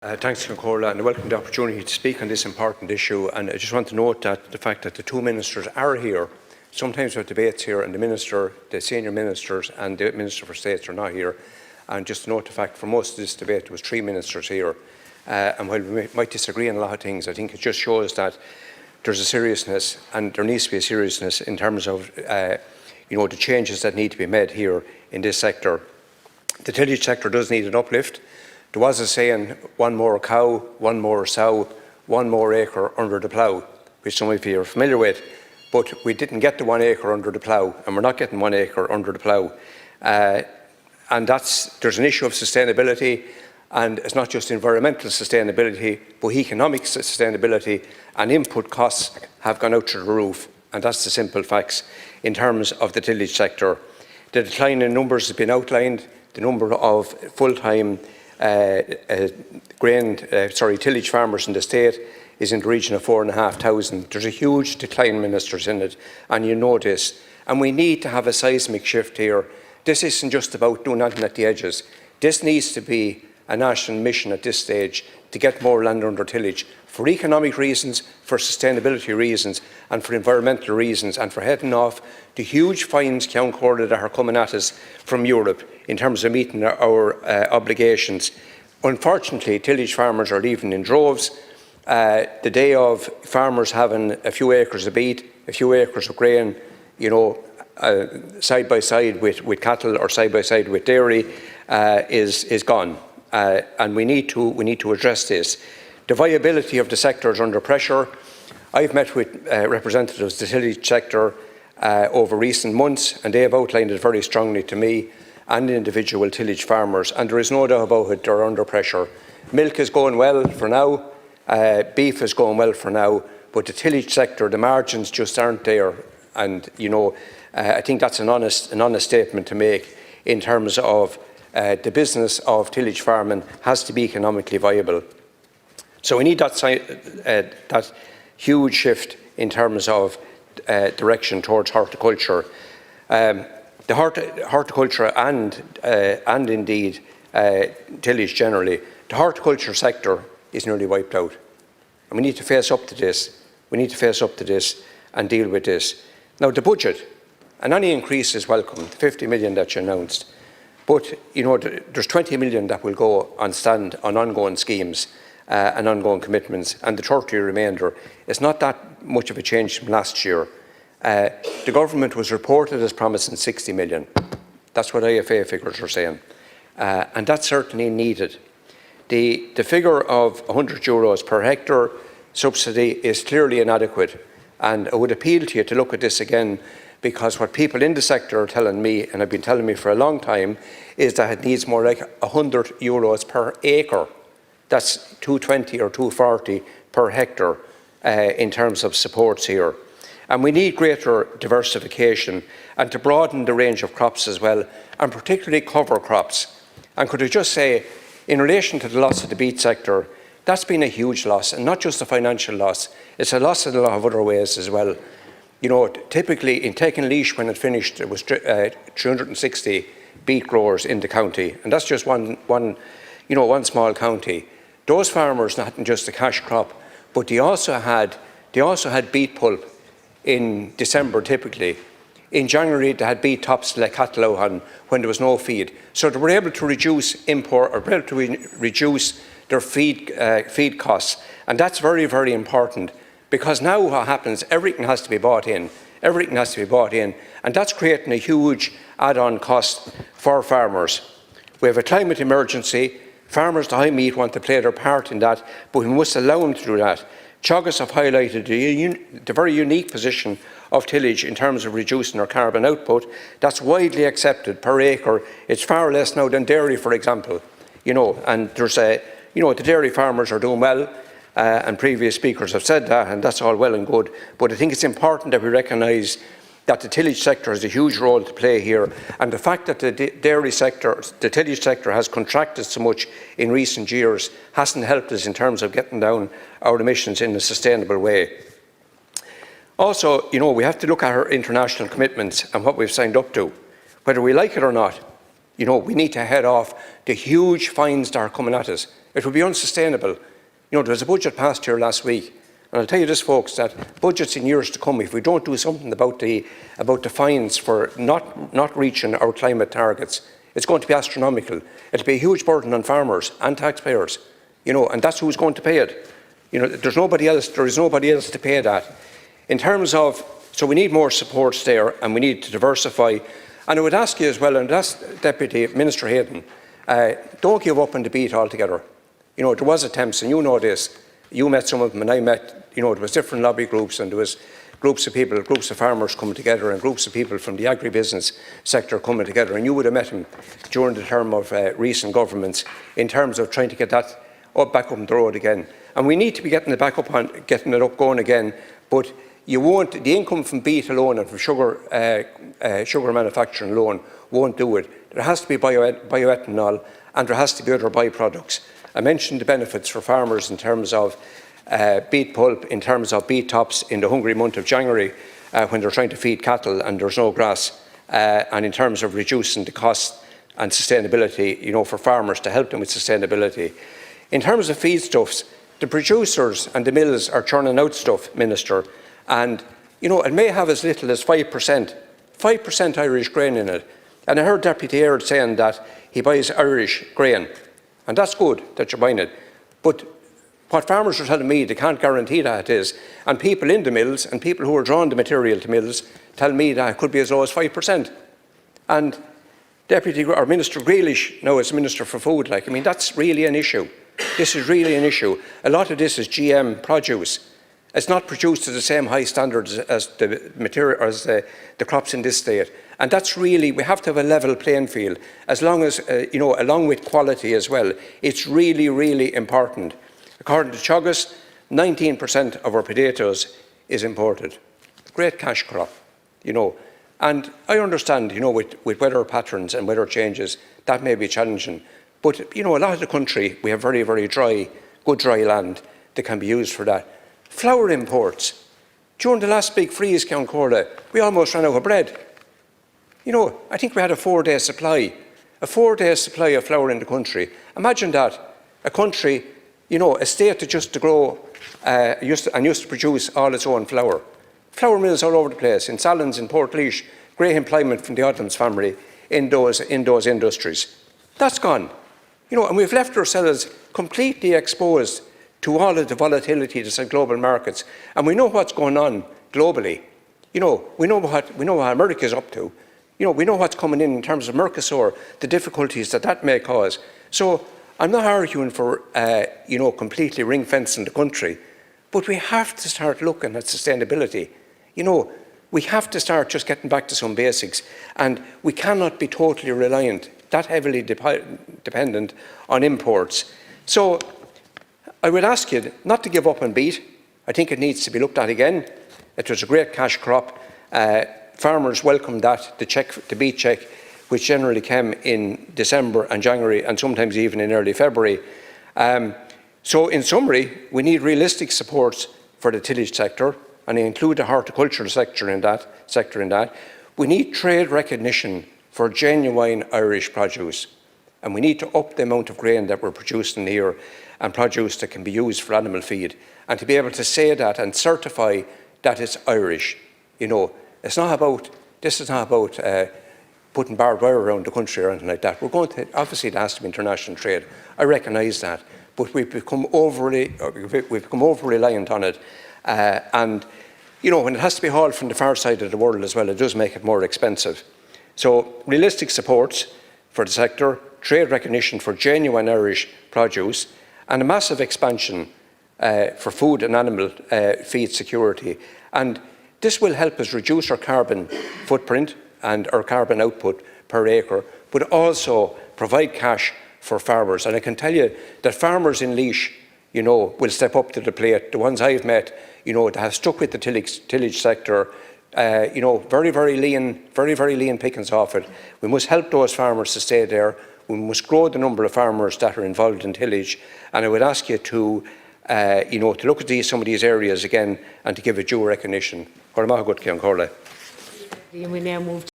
Thanks, Concordia, and I welcome the opportunity to speak on this important issue. And I just want to note that the fact that the two ministers are here. Sometimes we have debates here, and the senior ministers, and the Minister for States are not here. And just to note the fact, for most of this debate, there was three ministers here. And while we might disagree on a lot of things, I think it just shows that there's a seriousness, and there needs to be a seriousness in terms of the changes that need to be made here in this sector. The tillage sector does need an uplift. There was a saying, one more cow, one more sow, one more acre under the plough, which some of you are familiar with, but we didn't get the 1 acre under the plough, and we're not getting 1 acre under the plough. And there's an issue of sustainability, and it's not just environmental sustainability, but economic sustainability, and input costs have gone out through the roof, and that's the simple facts in terms of the tillage sector. The decline in numbers has been outlined. The number of full-time tillage farmers in the state is in the region of 4,500. There's a huge decline, ministers, in it, and you know this. And we need to have a seismic shift here. This isn't just about doing nothing at the edges. This needs to be a national mission at this stage to get more land under tillage for economic reasons, for sustainability reasons, and for environmental reasons, and for heading off the huge fines, Count Corda, that are coming at us from Europe in terms of meeting our obligations. Unfortunately, tillage farmers are leaving in droves. The day of farmers having a few acres of beet, a few acres of grain, side by side with cattle or side by side with dairy, is gone. And we need to address this. The viability of the sector is under pressure. I've met with representatives of the tillage sector over recent months, and they have outlined it very strongly to me and individual tillage farmers, and there is no doubt about it, they're under pressure. Milk is going well for now, beef is going well for now, but the tillage sector, the margins just aren't there. And I think that's an honest statement to make in terms of the business of tillage farming has to be economically viable. So we need that huge shift in terms of direction towards horticulture. The horticulture and indeed tillage generally, the horticulture sector is nearly wiped out. And we need to face up to this. We need to face up to this and deal with this. Now, the budget, and any increase is welcome, the 50 million that you announced. But, there's 20 million that will go on ongoing schemes and ongoing commitments, and the 30 remainder is not that much of a change from last year. The government was reported as promising 60 million. That's what IFA figures are saying. And that's certainly needed. The figure of €100 per hectare subsidy is clearly inadequate. And I would appeal to you to look at this again, because what people in the sector are telling me, and have been telling me for a long time, is that it needs more like €100 per acre. That's 220 or 240 per hectare in terms of supports here. And we need greater diversification and to broaden the range of crops as well, and particularly cover crops. And could I just say, in relation to the loss of the beet sector, that's been a huge loss, and not just a financial loss, it's a loss in a lot of other ways as well. Typically in Taking Leash, when it finished, there was 360 beet growers in the county, and that's just one small county. Those farmers hadn't just a cash crop, but they also had beet pulp in December typically. In January they had beet tops like Catalohan when there was no feed. So they were able to reduce import, or able to reduce their feed costs, and that's very, very important, because now what happens, everything has to be bought in. Everything has to be bought in, and that's creating a huge add-on cost for farmers. We have a climate emergency. Farmers to high meat want to play their part in that, but we must allow them to do that. Teagasc have highlighted the very unique position of tillage in terms of reducing our carbon output. That's widely accepted per acre. It's far less now than dairy, for example. And there's the dairy farmers are doing well, and previous speakers have said that, and that's all well and good. But I think it's important that we recognise that the tillage sector has a huge role to play here, and the fact that the tillage sector has contracted so much in recent years hasn't helped us in terms of getting down our emissions in a sustainable way. Also, we have to look at our international commitments and what we've signed up to. Whether we like it or not, we need to head off the huge fines that are coming at us. It would be unsustainable. There was a budget passed here last week, and I'll tell you this, folks, that budgets in years to come, if we don't do something about the fines for not reaching our climate targets, it's going to be astronomical. It'll be a huge burden on farmers and taxpayers, and that's who's going to pay it. There's nobody else. There is nobody else to pay that. In terms of, so we need more supports there, and we need to diversify. And I would ask you as well, and ask Deputy Minister Hayden, don't give up on the beat altogether. There was attempts, and you know this. You met some of them, and I met. There was different lobby groups, and there was groups of people, groups of farmers coming together, and groups of people from the agribusiness sector coming together. And you would have met them during the term of recent governments in terms of trying to get that back up on the road again. And we need to be getting it up going again. But you won't. The income from beet alone and from sugar manufacturing alone won't do it. There has to be bioethanol, and there has to be other byproducts. I mentioned the benefits for farmers in terms of beet pulp, in terms of beet tops in the hungry month of January when they're trying to feed cattle and there's no grass, and in terms of reducing the cost and sustainability, for farmers to help them with sustainability. In terms of feedstuffs, the producers and the mills are churning out stuff, Minister, and it may have as little as 5% Irish grain in it. And I heard Deputy Aird saying that he buys Irish grain. And that's good that you're buying it. But what farmers are telling me, they can't guarantee that it is. And people in the mills and people who are drawing the material to mills tell me that it could be as low as 5%. And Minister Grealish now is Minister for Food. That's really an issue. This is really an issue. A lot of this is GM produce. It's not produced to the same high standards as the material, as the crops in this state. And that's really, we have to have a level playing field, as long as, along with quality as well. It's really, really important. According to Teagasc, 19% of our potatoes is imported. Great cash crop, And I understand, with weather patterns and weather changes, that may be challenging. But, a lot of the country, we have very, very dry, good dry land that can be used for that. Flour imports. During the last big freeze, Count Corla, we almost ran out of bread. I think we had a 4-day supply. A 4-day supply of flour in the country. Imagine that. A country, a state that used to grow used to produce all its own flour. Flour mills all over the place, in Sallins, in Portlaoise, great employment from the Adams family in those industries. That's gone. And we've left ourselves completely exposed to all of the volatility that's in global markets. And we know what's going on globally. We know what America is up to. We know what's coming in terms of Mercosur, the difficulties that may cause. So I'm not arguing for, completely ring-fencing the country, but we have to start looking at sustainability. We have to start just getting back to some basics, and we cannot be totally reliant, that heavily dependent on imports. So I would ask you not to give up on beet. I think it needs to be looked at again. It was a great cash crop. Farmers welcomed that, the beet check, which generally came in December and January and sometimes even in early February. So in summary, we need realistic supports for the tillage sector, and I include the horticultural sector in that. We need trade recognition for genuine Irish produce, and we need to up the amount of grain that we're producing here and produce that can be used for animal feed, and to be able to say that and certify that it's Irish. This is not about putting barbed wire around the country or anything like that. Obviously it has to be international trade. I recognise that, but we've become overly reliant on it, and when it has to be hauled from the far side of the world as well, it does make it more expensive. So realistic supports for the sector, trade recognition for genuine Irish produce, and a massive expansion for food and animal feed security. And this will help us reduce our carbon footprint and our carbon output per acre, but also provide cash for farmers. And I can tell you that farmers in Laois, will step up to the plate. The ones I've met, that have stuck with the tillage sector, very, very lean pickings off it. We must help those farmers to stay there. We must grow the number of farmers that are involved in tillage. And I would ask you to look at some of these areas again and to give it due recognition. We now move